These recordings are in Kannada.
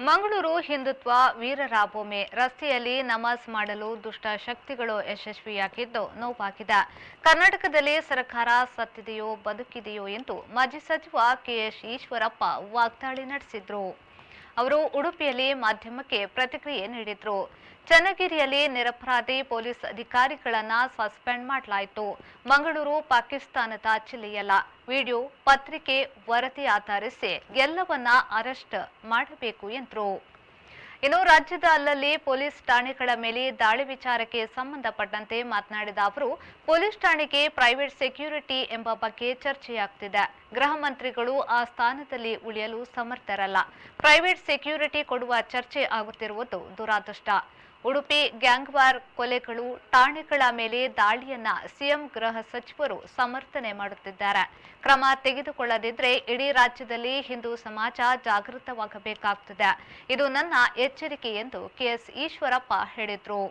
ಮಂಗಳೂರು ಹಿಂದುತ್ವ ವೀರರ ಭೂಮಿ. ರಸ್ತೆಯಲ್ಲಿ ನಮಾಜ್ ಮಾಡಲು ದುಷ್ಟ ಶಕ್ತಿಗಳು ಯಶಸ್ವಿಯಾಗಿದ್ದು ನೋವಾಗಿದೆ. ಕರ್ನಾಟಕದಲ್ಲಿ ಸರ್ಕಾರ ಸತ್ತಿದೆಯೋ ಬದುಕಿದೆಯೋ ಎಂದು ಮಾಜಿ ಸಚಿವ ಕೆಎಸ್ ಈಶ್ವರಪ್ಪ ವಾಗ್ದಾಳಿ ನಡೆಸಿದ್ರು. ಅವರು ಉಡುಪಿಯಲ್ಲಿ ಮಾಧ್ಯಮಕ್ಕೆ ಪ್ರತಿಕ್ರಿಯೆ ನೀಡಿದ್ರು. ಚನ್ನಗಿರಿಯಲ್ಲಿ ನಿರಪರಾಧಿ ಪೊಲೀಸ್ ಅಧಿಕಾರಿಗಳನ್ನ ಸಸ್ಪೆಂಡ್ ಮಾಡಲಾಯಿತು. ಮಂಗಳೂರು ಪಾಕಿಸ್ತಾನದ ಜಿಲ್ಲೆಯಲ್ಲ. ವಿಡಿಯೋ ಪತ್ರಿಕೆ ವರದಿ ಆಧರಿಸಿ ಎಲ್ಲವನ್ನ ಅರೆಸ್ಟ್ ಮಾಡಬೇಕು ಎಂದರು. ಇನ್ನು ರಾಜ್ಯದ ಅಲ್ಲಲ್ಲಿ ಪೊಲೀಸ್ ಠಾಣೆಗಳ ಮೇಲೆ ದಾಳಿ ವಿಚಾರಕ್ಕೆ ಸಂಬಂಧಪಟ್ಟಂತೆ ಮಾತನಾಡಿದ ಅವರು, ಪೊಲೀಸ್ ಠಾಣೆಗೆ ಪ್ರೈವೇಟ್ ಸೆಕ್ಯೂರಿಟಿ ಎಂಬ ಬಗ್ಗೆ ಚರ್ಚೆಯಾಗ್ತಿದೆ. ಗೃಹ ಮಂತ್ರಿಗಳು ಆ ಸ್ಥಾನದಲ್ಲಿ ಉಳಿಯಲು ಸಮರ್ಥರಲ್ಲ. ಪ್ರೈವೇಟ್ ಸೆಕ್ಯೂರಿಟಿ ಕೊಡುವ ಚರ್ಚೆ ಆಗುತ್ತಿರುವುದು ದುರಾದೃಷ್ಟ. ಉಡುಪಿ ಗ್ಯಾಂಗ್ವಾರ್ ಕೊಲೆಗಳು, ಠಾಣೆಗಳ ಮೇಲೆ ದಾಳಿಯನ್ನ ಸಿಎಂ ಗೃಹ ಸಚಿವರು ಸಮರ್ಥನೆ ಮಾಡುತ್ತಿದ್ದಾರೆ. ಕ್ರಮ ತೆಗೆದುಕೊಳ್ಳದಿದ್ರೆ ಇಡೀ ರಾಜ್ಯದಲ್ಲಿ ಹಿಂದೂ ಸಮಾಜ ಜಾಗೃತವಾಗಬೇಕಾಗುತ್ತದೆ. ಇದು ನನ್ನ ಎಚ್ಚರಿಕೆ ಎಂದು ಕೆಎಸ್ ಈಶ್ವರಪ್ಪ ಹೇಳಿದ್ರು.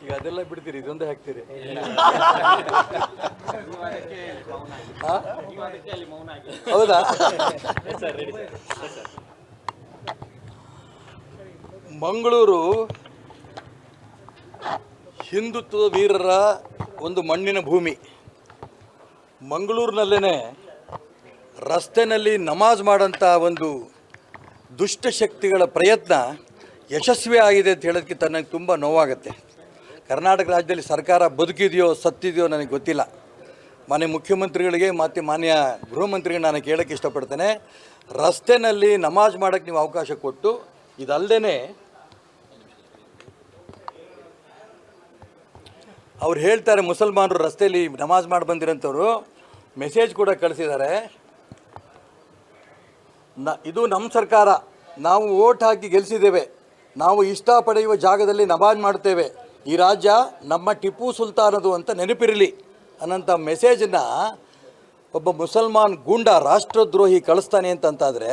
ಈಗ ಅದೆಲ್ಲ ಬಿಡ್ತೀರಿ, ಇದೊಂದೇ ಹಾಕ್ತೀರಿ. ಹೌದಾ? ಮಂಗಳೂರು ಹಿಂದುತ್ವದ ವೀರರ ಒಂದು ಮಣ್ಣಿನ ಭೂಮಿ. ಮಂಗಳೂರಿನಲ್ಲೇ ರಸ್ತೆಯಲ್ಲಿ ನಮಾಜ್ ಮಾಡೋಂಥ ಒಂದು ದುಷ್ಟಶಕ್ತಿಗಳ ಪ್ರಯತ್ನ ಯಶಸ್ವಿ ಆಗಿದೆ ಅಂತ ಹೇಳೋದಕ್ಕೆ ನನಗೆ ತುಂಬ ನೋವಾಗುತ್ತೆ. ಕರ್ನಾಟಕ ರಾಜ್ಯದಲ್ಲಿ ಸರ್ಕಾರ ಬದುಕಿದೆಯೋ ಸತ್ತಿದೆಯೋ ನನಗೆ ಗೊತ್ತಿಲ್ಲ. ಮಾನ್ಯ ಮುಖ್ಯಮಂತ್ರಿಗಳಿಗೆ ಮತ್ತು ಮಾನ್ಯ ಗೃಹ ಮಂತ್ರಿಗೆ ನಾನು ಕೇಳೋಕ್ಕೆ ಇಷ್ಟಪಡ್ತೇನೆ, ರಸ್ತೆಯಲ್ಲಿ ನಮಾಜ್ ಮಾಡೋಕ್ಕೆ ನೀವು ಅವಕಾಶ ಕೊಟ್ಟು, ಇದಲ್ಲದೆ ಅವ್ರು ಹೇಳ್ತಾರೆ ಮುಸಲ್ಮಾನರು ರಸ್ತೆಯಲ್ಲಿ ನಮಾಜ್ ಮಾಡಿ ಬಂದಿರೋಂಥವ್ರು ಮೆಸೇಜ್ ಕೂಡ ಕಳಿಸಿದ್ದಾರೆ. ಇದು ನಮ್ಮ ಸರ್ಕಾರ, ನಾವು ಓಟ್ ಹಾಕಿ ಗೆಲ್ಲಿಸಿದ್ದೇವೆ, ನಾವು ಇಷ್ಟಪಡೆಯುವ ಜಾಗದಲ್ಲಿ ನಮಾಜ್ ಮಾಡ್ತೇವೆ, ಈ ರಾಜ್ಯ ನಮ್ಮ ಟಿಪ್ಪು ಸುಲ್ತಾನದು ಅಂತ ನೆನಪಿರಲಿ ಅನ್ನೋಂಥ ಮೆಸೇಜನ್ನು ಒಬ್ಬ ಮುಸಲ್ಮಾನ್ ಗೂಂಡ ರಾಷ್ಟ್ರದ್ರೋಹಿ ಕಳಿಸ್ತಾನೆ ಅಂತಂತಾದರೆ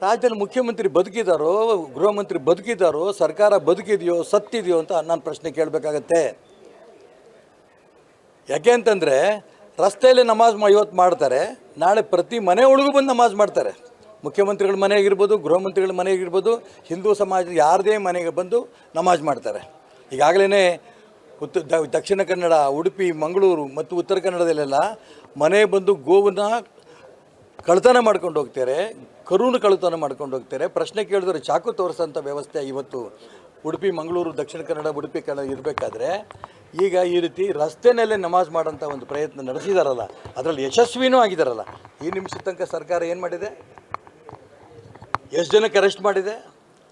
ರಾಜ್ಯದಲ್ಲಿ ಮುಖ್ಯಮಂತ್ರಿ ಬದುಕಿದಾರೋ, ಗೃಹ ಮಂತ್ರಿ ಬದುಕಿದಾರೋ, ಸರ್ಕಾರ ಬದುಕಿದೆಯೋ ಸತ್ತಿದೆಯೋ ಅಂತ ನಾನು ಪ್ರಶ್ನೆ ಕೇಳಬೇಕಾಗತ್ತೆ. ಯಾಕೆ ಅಂತಂದರೆ ರಸ್ತೆಯಲ್ಲಿ ನಮಾಜ್ ಇವತ್ತು ಮಾಡ್ತಾರೆ, ನಾಳೆ ಪ್ರತಿ ಮನೆ ಒಳಗೂ ಬಂದು ನಮಾಜ್ ಮಾಡ್ತಾರೆ. ಮುಖ್ಯಮಂತ್ರಿಗಳ ಮನೆಯಾಗಿರ್ಬೋದು, ಗೃಹ ಮಂತ್ರಿಗಳ ಮನೆಯಾಗಿರ್ಬೋದು, ಹಿಂದೂ ಸಮಾಜದ ಯಾರದೇ ಮನೆಗೆ ಬಂದು ನಮಾಜ್ ಮಾಡ್ತಾರೆ. ಈಗಾಗಲೇ ದಕ್ಷಿಣ ಕನ್ನಡ, ಉಡುಪಿ, ಮಂಗಳೂರು ಮತ್ತು ಉತ್ತರ ಕನ್ನಡದಲ್ಲೆಲ್ಲ ಮನೆ ಬಂದು ಗೋವನ್ನು ಕಳ್ತನ ಮಾಡ್ಕೊಂಡು ಹೋಗ್ತಾರೆ, ಕರುಣು ಕಳ್ತನ ಮಾಡ್ಕೊಂಡು ಹೋಗ್ತಾರೆ. ಪ್ರಶ್ನೆ ಕೇಳಿದ್ರೆ ಚಾಕು ತೋರಿಸೋಂಥ ವ್ಯವಸ್ಥೆ ಇವತ್ತು ಉಡುಪಿ, ಮಂಗಳೂರು, ದಕ್ಷಿಣ ಕನ್ನಡ, ಉಡುಪಿ ಕನ್ನಡ ಇರಬೇಕಾದ್ರೆ ಈಗ ಈ ರೀತಿ ರಸ್ತೆಯಲ್ಲೇ ನಮಾಜ್ ಮಾಡೋಂಥ ಒಂದು ಪ್ರಯತ್ನ ನಡೆಸಿದಾರಲ್ಲ, ಅದರಲ್ಲಿ ಯಶಸ್ವಿನೂ ಆಗಿದ್ದಾರಲ್ಲ. ಈ ನಿಮಿಷದ ತನಕ ಸರ್ಕಾರ ಏನು ಮಾಡಿದೆ? ಎಷ್ಟು ಜನಕ್ಕೆ ಅರೆಸ್ಟ್ ಮಾಡಿದೆ?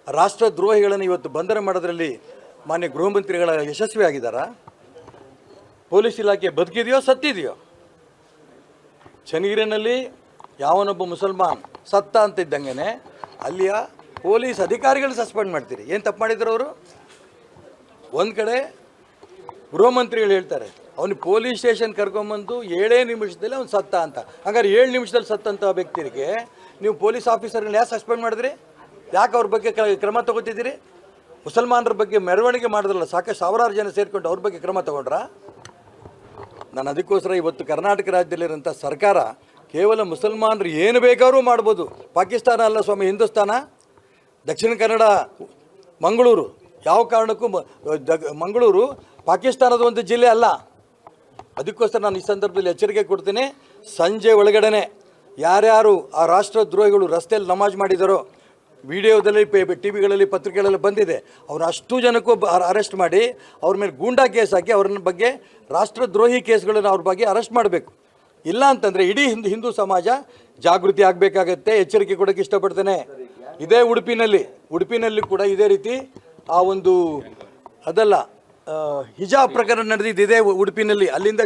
ರಾಷ್ಟ್ರದ್ರೋಹಿಗಳನ್ನು ಇವತ್ತು ಬಂಧನ ಮಾಡೋದ್ರಲ್ಲಿ ಮಾನ್ಯ ಗೃಹ ಮಂತ್ರಿಗಳ ಯಶಸ್ವಿ ಆಗಿದ್ದಾರಾ? ಪೊಲೀಸ್ ಇಲಾಖೆ ಬದುಕಿದೆಯೋ ಸತ್ತಿದೆಯೋ? ಚನ್ನಗಿರಿನಲ್ಲಿ ಯಾವನೊಬ್ಬ ಮುಸಲ್ಮಾನ್ ಸತ್ತ ಅಂತಿದ್ದಂಗೆ ಅಲ್ಲಿಯ ಪೊಲೀಸ್ ಅಧಿಕಾರಿಗಳು ಸಸ್ಪೆಂಡ್ ಮಾಡ್ತೀರಿ. ಏನು ತಪ್ಪು ಮಾಡಿದ್ರು ಅವರು? ಒಂದು ಕಡೆ ಗೃಹ ಮಂತ್ರಿಗಳು ಹೇಳ್ತಾರೆ ಅವನು ಪೊಲೀಸ್ ಸ್ಟೇಷನ್ ಕರ್ಕೊಂಬಂದು 7 ನಿಮಿಷದಲ್ಲಿ ಅವ್ನು ಸತ್ತ ಅಂತ. ಹಾಗಾದ್ರೆ 7 ನಿಮಿಷದಲ್ಲಿ ಸತ್ತಂಥ ವ್ಯಕ್ತಿಗೆ ನೀವು ಪೊಲೀಸ್ ಆಫೀಸರ್ಗಳನ್ನ ಯಾಕೆ ಸಸ್ಪೆಂಡ್ ಮಾಡಿದ್ರಿ? ಯಾಕೆ ಅವ್ರ ಬಗ್ಗೆ ಕ್ರಮ ತಗೋತಿದ್ದೀರಿ? ಮುಸಲ್ಮಾನರ ಬಗ್ಗೆ ಮೆರವಣಿಗೆ ಮಾಡಿದ್ರಲ್ಲ, ಸಾಕಷ್ಟು ಸಾವಿರಾರು ಜನ ಸೇರಿಕೊಂಡು ಅವ್ರ ಬಗ್ಗೆ ಕ್ರಮ ತಗೊಂಡ್ರಾ? ನಾನು ಅದಕ್ಕೋಸ್ಕರ ಇವತ್ತು ಕರ್ನಾಟಕ ರಾಜ್ಯದಲ್ಲಿರೋಂಥ ಸರ್ಕಾರ ಕೇವಲ ಮುಸಲ್ಮಾನರು ಏನು ಬೇಕಾದ್ರೂ ಮಾಡ್ಬೋದು. ಪಾಕಿಸ್ತಾನ ಅಲ್ಲ ಸ್ವಾಮಿ, ಹಿಂದೂಸ್ತಾನ. ದಕ್ಷಿಣ ಕನ್ನಡ, ಮಂಗಳೂರು ಯಾವ ಕಾರಣಕ್ಕೂ ಮಂಗಳೂರು ಪಾಕಿಸ್ತಾನದ ಒಂದು ಜಿಲ್ಲೆ ಅಲ್ಲ. ಅದಕ್ಕೋಸ್ಕರ ನಾನು ಈ ಸಂದರ್ಭದಲ್ಲಿ ಎಚ್ಚರಿಕೆ ಕೊಡ್ತೀನಿ, ಸಂಜೆ ಒಳಗಡೆ ಯಾರ್ಯಾರು ಆ ರಾಷ್ಟ್ರದ್ರೋಹಿಗಳು ರಸ್ತೆಯಲ್ಲಿ ನಮಾಜ್ ಮಾಡಿದಾರೋ, ವಿಡಿಯೋದಲ್ಲಿ ಟಿ ವಿಗಳಲ್ಲಿ ಪತ್ರಿಕೆಗಳಲ್ಲಿ ಬಂದಿದೆ, ಅವ್ರು ಅಷ್ಟು ಜನಕ್ಕೂ ಅರೆಸ್ಟ್ ಮಾಡಿ ಅವ್ರ ಮೇಲೆ ಗೂಂಡಾ ಕೇಸ್ ಹಾಕಿ ಅವ್ರ ಬಗ್ಗೆ ರಾಷ್ಟ್ರದ್ರೋಹಿ ಕೇಸ್ಗಳನ್ನು ಅವ್ರ ಬಗ್ಗೆ ಅರೆಸ್ಟ್ ಮಾಡಬೇಕು. ಇಲ್ಲ ಅಂತಂದರೆ ಇಡೀ ಹಿಂದೂ ಸಮಾಜ ಜಾಗೃತಿ ಆಗಬೇಕಾಗತ್ತೆ. ಎಚ್ಚರಿಕೆ ಕೊಡೋಕ್ಕೆ ಇಷ್ಟಪಡ್ತೇನೆ. ಇದೇ ಉಡುಪಿನಲ್ಲಿ ಕೂಡ ಇದೇ ರೀತಿ ಆ ಒಂದು ಅದಲ್ಲ ಹಿಜಾಬ್ ಪ್ರಕರಣ ನಡೆದಿದ್ದು ಇದೇ ಉಡುಪಿನಲ್ಲಿ. ಅಲ್ಲಿಂದ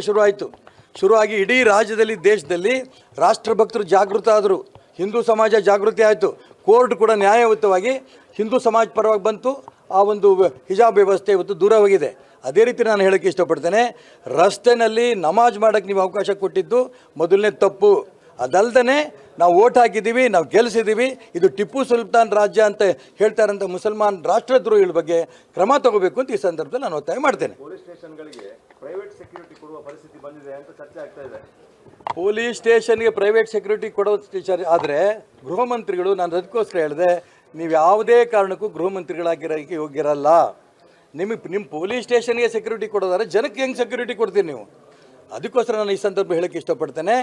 ಶುರುವಾಗಿ ಇಡೀ ರಾಜ್ಯದಲ್ಲಿ, ದೇಶದಲ್ಲಿ ರಾಷ್ಟ್ರಭಕ್ತರು ಜಾಗೃತ ಆದರು, ಹಿಂದೂ ಸಮಾಜ ಜಾಗೃತಿ ಆಯಿತು. ಕೋರ್ಟ್ ಕೂಡ ನ್ಯಾಯಯುತವಾಗಿ ಹಿಂದೂ ಸಮಾಜ ಪರವಾಗಿ ಬಂತು. ಆ ಒಂದು ಹಿಜಾಬ್ ವ್ಯವಸ್ಥೆ ಇವತ್ತು ದೂರ ಹೋಗಿದೆ. ಅದೇ ರೀತಿ ನಾನು ಹೇಳೋಕ್ಕೆ ಇಷ್ಟಪಡ್ತೇನೆ, ರಸ್ತೆಯಲ್ಲಿ ನಮಾಜ್ ಮಾಡೋಕ್ಕೆ ನೀವು ಅವಕಾಶ ಕೊಟ್ಟಿದ್ದು ಮೊದಲನೇ ತಪ್ಪು. ಅದಲ್ದೇ ನಾವು ಓಟ್ ಹಾಕಿದ್ದೀವಿ, ನಾವು ಗೆಲ್ಲಿಸಿದ್ದೀವಿ, ಇದು ಟಿಪ್ಪು ಸುಲ್ತಾನ್ ರಾಜ್ಯ ಅಂತ ಹೇಳ್ತಾ ಇರೋಂಥ ಮುಸಲ್ಮಾನ್ ರಾಷ್ಟ್ರದ್ರೋಹಿಗಳ ಬಗ್ಗೆ ಕ್ರಮ ತಗೋಬೇಕು ಅಂತ ಈ ಸಂದರ್ಭದಲ್ಲಿ ನಾನು ಒತ್ತಾಯ ಮಾಡ್ತೇನೆ. ಪೊಲೀಸ್ ಸ್ಟೇಷನ್ಗಳಿಗೆ ಪ್ರೈವೇಟ್ ಸೆಕ್ಯೂರಿಟಿ ಕೊಡುವ ಪರಿಸ್ಥಿತಿ ಬಂದಿದೆ ಅಂತ ಚರ್ಚೆ ಆಗ್ತಾ ಇದೆ. ಪೊಲೀಸ್ ಸ್ಟೇಷನ್ಗೆ ಪ್ರೈವೇಟ್ ಸೆಕ್ಯೂರಿಟಿ ಕೊಡೋ ವಿಚಾರ ಆದರೆ ಗೃಹ ಮಂತ್ರಿಗಳು, ನಾನು ಅದಕ್ಕೋಸ್ಕರ ಹೇಳಿದೆ, ನೀವು ಯಾವುದೇ ಕಾರಣಕ್ಕೂ ಗೃಹ ಮಂತ್ರಿಗಳಾಗಿರೋಕ್ಕೆ ಯೋಗ್ಯರಲ್ಲ. ನಿಮ್ಮ ಪೊಲೀಸ್ ಸ್ಟೇಷನ್ಗೆ ಸೆಕ್ಯೂರಿಟಿ ಕೊಡೋದಾದ್ರೆ ಜನಕ್ಕೆ ಹೆಂಗೆ ಸೆಕ್ಯೂರಿಟಿ ಕೊಡ್ತೀರಿ ನೀವು? ಅದಕ್ಕೋಸ್ಕರ ನಾನು ಈ ಸಂದರ್ಭ ಹೇಳೋಕ್ಕೆ ಇಷ್ಟಪಡ್ತೇನೆ,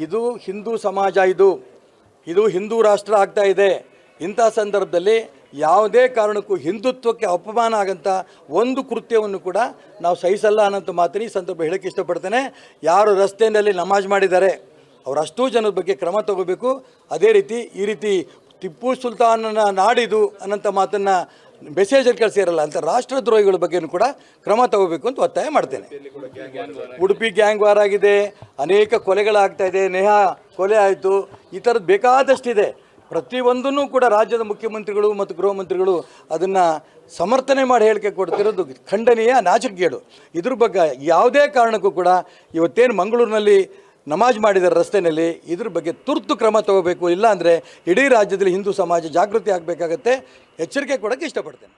ಇದು ಹಿಂದೂ ಸಮಾಜ, ಇದು ಹಿಂದೂ ರಾಷ್ಟ್ರ ಆಗ್ತಾ ಇದೆ. ಇಂಥ ಸಂದರ್ಭದಲ್ಲಿ ಯಾವುದೇ ಕಾರಣಕ್ಕೂ ಹಿಂದುತ್ವಕ್ಕೆ ಅಪಮಾನ ಆಗಂಥ ಒಂದು ಕೃತ್ಯವನ್ನು ಕೂಡ ನಾವು ಸಹಿಸಲ್ಲ ಅನ್ನೋಂಥ ಮಾತನ್ನು ಈ ಸಂದರ್ಭ ಹೇಳೋಕ್ಕೆ ಇಷ್ಟಪಡ್ತೇನೆ. ಯಾರು ರಸ್ತೆಯಲ್ಲಿ ನಮಾಜ್ ಮಾಡಿದ್ದಾರೆ ಅವರಷ್ಟೂ ಜನರ ಬಗ್ಗೆ ಕ್ರಮ ತಗೋಬೇಕು. ಅದೇ ರೀತಿ ಈ ರೀತಿ ಟಿಪ್ಪು ಸುಲ್ತಾನನ ನಾಡಿದು ಅನ್ನೋಂಥ ಮಾತನ್ನು ಮೆಸೇಜಲ್ಲಿ ಕಳಿಸಿರಲ್ಲ ಅಂತ ರಾಷ್ಟ್ರದ್ರೋಹಿಗಳ ಬಗ್ಗೆಯೂ ಕೂಡ ಕ್ರಮ ತಗೋಬೇಕು ಅಂತ ಒತ್ತಾಯ ಮಾಡ್ತೇನೆ. ಉಡುಪಿ ಗ್ಯಾಂಗ್ ವಾರ್ ಆಗಿದೆ, ಅನೇಕ ಕೊಲೆಗಳಾಗ್ತಾ ಇದೆ, ನೇಹಾ ಕೊಲೆ ಆಯಿತು, ಈ ಥರದ್ದು ಬೇಕಾದಷ್ಟಿದೆ. ಪ್ರತಿಯೊಂದನ್ನು ಕೂಡ ರಾಜ್ಯದ ಮುಖ್ಯಮಂತ್ರಿಗಳು ಮತ್ತು ಗೃಹ ಮಂತ್ರಿಗಳು ಅದನ್ನು ಸಮರ್ಥನೆ ಮಾಡಿ ಹೇಳಿಕೆ ಕೊಡ್ತಿರೋದು ಖಂಡನೀಯ, ನಾಚಿಕೆಗೇಡು. ಇದ್ರ ಬಗ್ಗೆ ಯಾವುದೇ ಕಾರಣಕ್ಕೂ ಕೂಡ ಇವತ್ತೇನು ಮಂಗಳೂರಿನಲ್ಲಿ ನಮಾಜ್ ಮಾಡಿದ್ದಾರೆ ರಸ್ತೆಯಲ್ಲಿ, ಇದ್ರ ಬಗ್ಗೆ ತುರ್ತು ಕ್ರಮ ತಗೋಬೇಕು. ಇಲ್ಲ ಅಂದರೆ ಇಡೀ ರಾಜ್ಯದಲ್ಲಿ ಹಿಂದೂ ಸಮಾಜ ಜಾಗೃತಿ ಆಗಬೇಕಾಗತ್ತೆ. ಎಚ್ಚರಿಕೆ ಕೊಡೋಕ್ಕೆ ಇಷ್ಟಪಡ್ತೇನೆ.